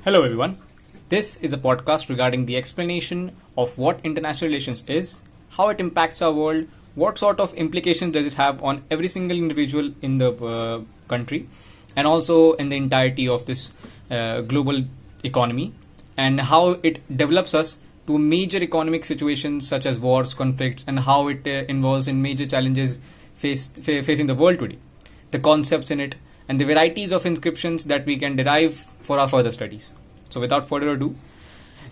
Hello, everyone. This is a podcast regarding the explanation of what international relations is, how it impacts our world, what sort of implications does it have on every single individual in the country, and also in the entirety of this global economy, and how it develops us to major economic situations such as wars, conflicts, and how it involves in major challenges facing the world today, the concepts in it, and the varieties of inscriptions that we can derive for our further studies. So, without further ado,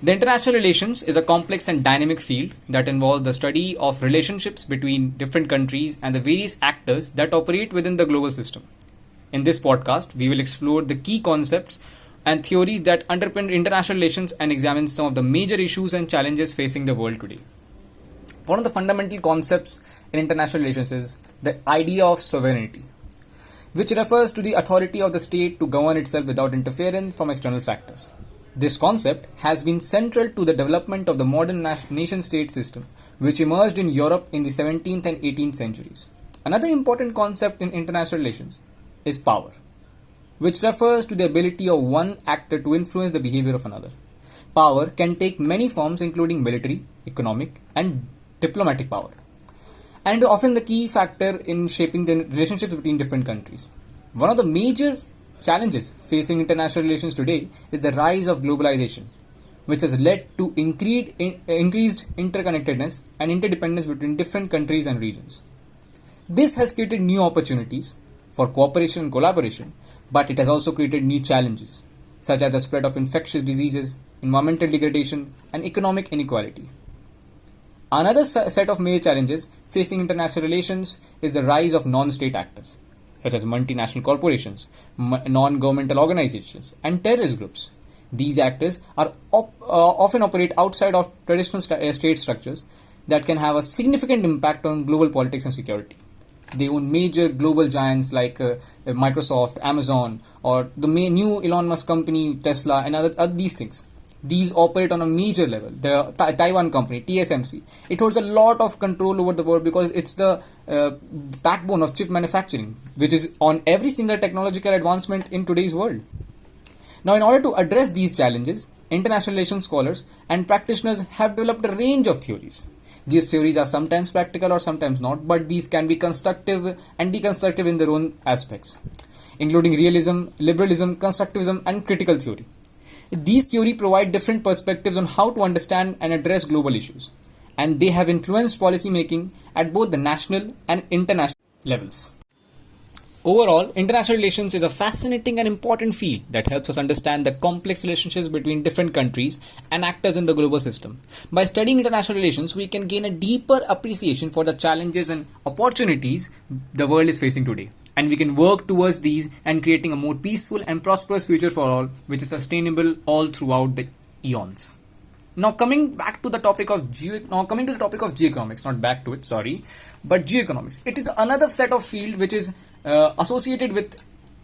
the international relations is a complex and dynamic field that involves the study of relationships between different countries and the various actors that operate within the global system. In this podcast, we will explore the key concepts and theories that underpin international relations and examine some of the major issues and challenges facing the world today. One of the fundamental concepts in international relations is the idea of sovereignty, which refers to the authority of the state to govern itself without interference from external factors. This concept has been central to the development of the modern nation-state system, which emerged in Europe in the 17th and 18th centuries. Another important concept in international relations is power, which refers to the ability of one actor to influence the behavior of another. Power can take many forms, including military, economic, and diplomatic power, and often the key factor in shaping the relationships between different countries. One of the major challenges facing international relations today is the rise of globalization, which has led to increased interconnectedness and interdependence between different countries and regions. This has created new opportunities for cooperation and collaboration, but it has also created new challenges, such as the spread of infectious diseases, environmental degradation, and economic inequality. Another set of major challenges facing international relations is the rise of non-state actors, such as multinational corporations, non-governmental organizations, and terrorist groups. These actors are often operate outside of traditional state structures that can have a significant impact on global politics and security. They own major global giants like Microsoft, Amazon, or the new Elon Musk company, Tesla, and other these things. These operate on a major level. The Taiwan company, TSMC, it holds a lot of control over the world because it's the backbone of chip manufacturing, which is on every single technological advancement in today's world. Now, in order to address these challenges, international relations scholars and practitioners have developed a range of theories. These theories are sometimes practical or sometimes not, but these can be constructive and deconstructive in their own aspects, including realism, liberalism, constructivism, and critical theory. These theories provide different perspectives on how to understand and address global issues, and they have influenced policy making at both the national and international levels. Overall, international relations is a fascinating and important field that helps us understand the complex relationships between different countries and actors in the global system. By studying international relations, we can gain a deeper appreciation for the challenges and opportunities the world is facing today. And we can work towards these and creating a more peaceful and prosperous future for all, which is sustainable all throughout the eons. Now coming to the topic of geoeconomics, not back to it, sorry, but geoeconomics. It is another set of field which is associated with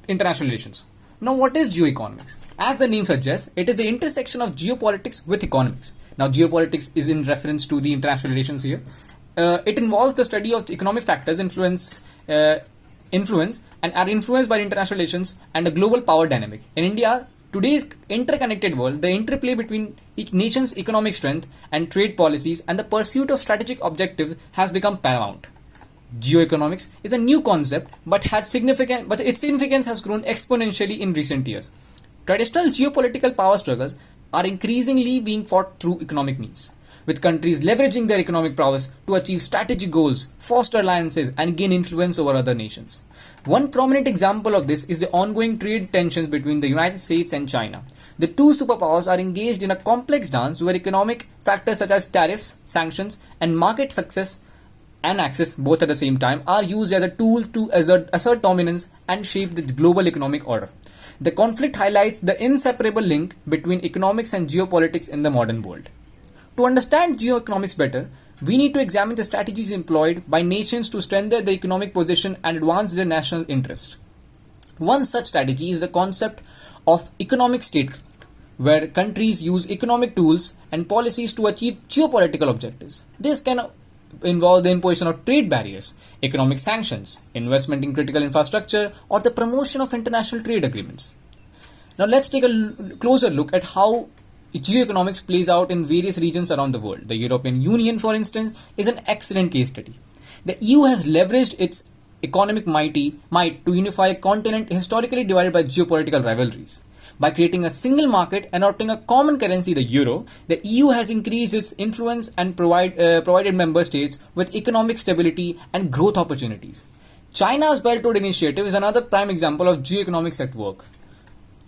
international relations. Now, what is geoeconomics? As the name suggests, it is the intersection of geopolitics with economics. Now, geopolitics is in reference to the international relations here. It involves the study of economic factors influence and are influenced by international relations and the global power dynamic. In India, today's interconnected world, the interplay between each nation's economic strength and trade policies and the pursuit of strategic objectives has become paramount. Geoeconomics is a new concept, but its significance has grown exponentially in recent years. Traditional geopolitical power struggles are increasingly being fought through economic means, with countries leveraging their economic prowess to achieve strategic goals, foster alliances, and gain influence over other nations. One prominent example of this is the ongoing trade tensions between the United States and China. The two superpowers are engaged in a complex dance where economic factors such as tariffs, sanctions, and market success and access, both at the same time, are used as a tool to assert dominance and shape the global economic order. The conflict highlights the inseparable link between economics and geopolitics in the modern world. To understand geoeconomics better, we need to examine the strategies employed by nations to strengthen their economic position and advance their national interest. One such strategy is the concept of economic statecraft, where countries use economic tools and policies to achieve geopolitical objectives. This can involve the imposition of trade barriers, economic sanctions, investment in critical infrastructure, or the promotion of international trade agreements. Now let's take a closer look at how geoeconomics plays out in various regions around the world. The European Union, for instance, is an excellent case study. The EU has leveraged its economic might to unify a continent historically divided by geopolitical rivalries. By creating a single market and adopting a common currency, the euro, the EU has increased its influence and provided member states with economic stability and growth opportunities. China's Belt Road Initiative is another prime example of geoeconomics at work.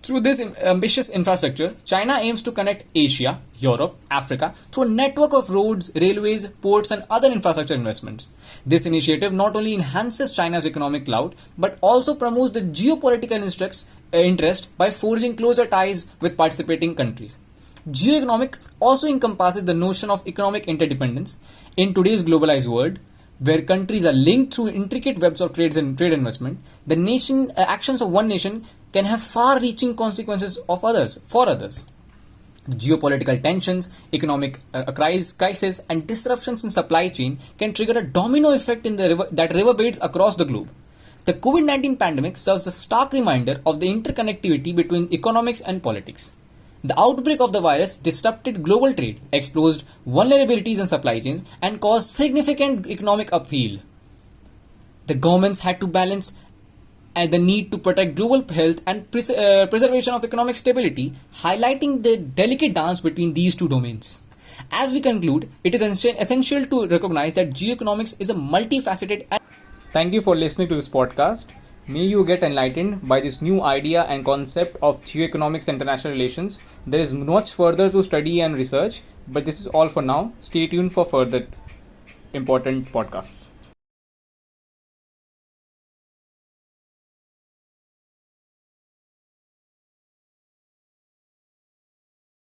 Through this ambitious infrastructure, China aims to connect Asia, Europe, Africa through a network of roads, railways, ports, and other infrastructure investments. This initiative not only enhances China's economic clout but also promotes the geopolitical interest by forging closer ties with participating countries. Geoeconomics also encompasses the notion of economic interdependence in today's globalized world, where countries are linked through intricate webs of trade investment. The actions of one nation can have far-reaching consequences for others. Geopolitical tensions, economic crisis, and disruptions in supply chain can trigger a domino effect that reverberates across the globe. The COVID-19 pandemic serves a stark reminder of the interconnectivity between economics and politics. The outbreak of the virus disrupted global trade, exposed vulnerabilities in supply chains, and caused significant economic upheaval. The governments had to balance the need to protect global health and preservation of economic stability, highlighting the delicate dance between these two domains. As we conclude, it is essential to recognize that geoeconomics is a multifaceted and Thank you for listening to this podcast. May you get enlightened by this new idea and concept of geoeconomics and international relations. There is much further to study and research, but this is all for now. Stay tuned for further important podcasts.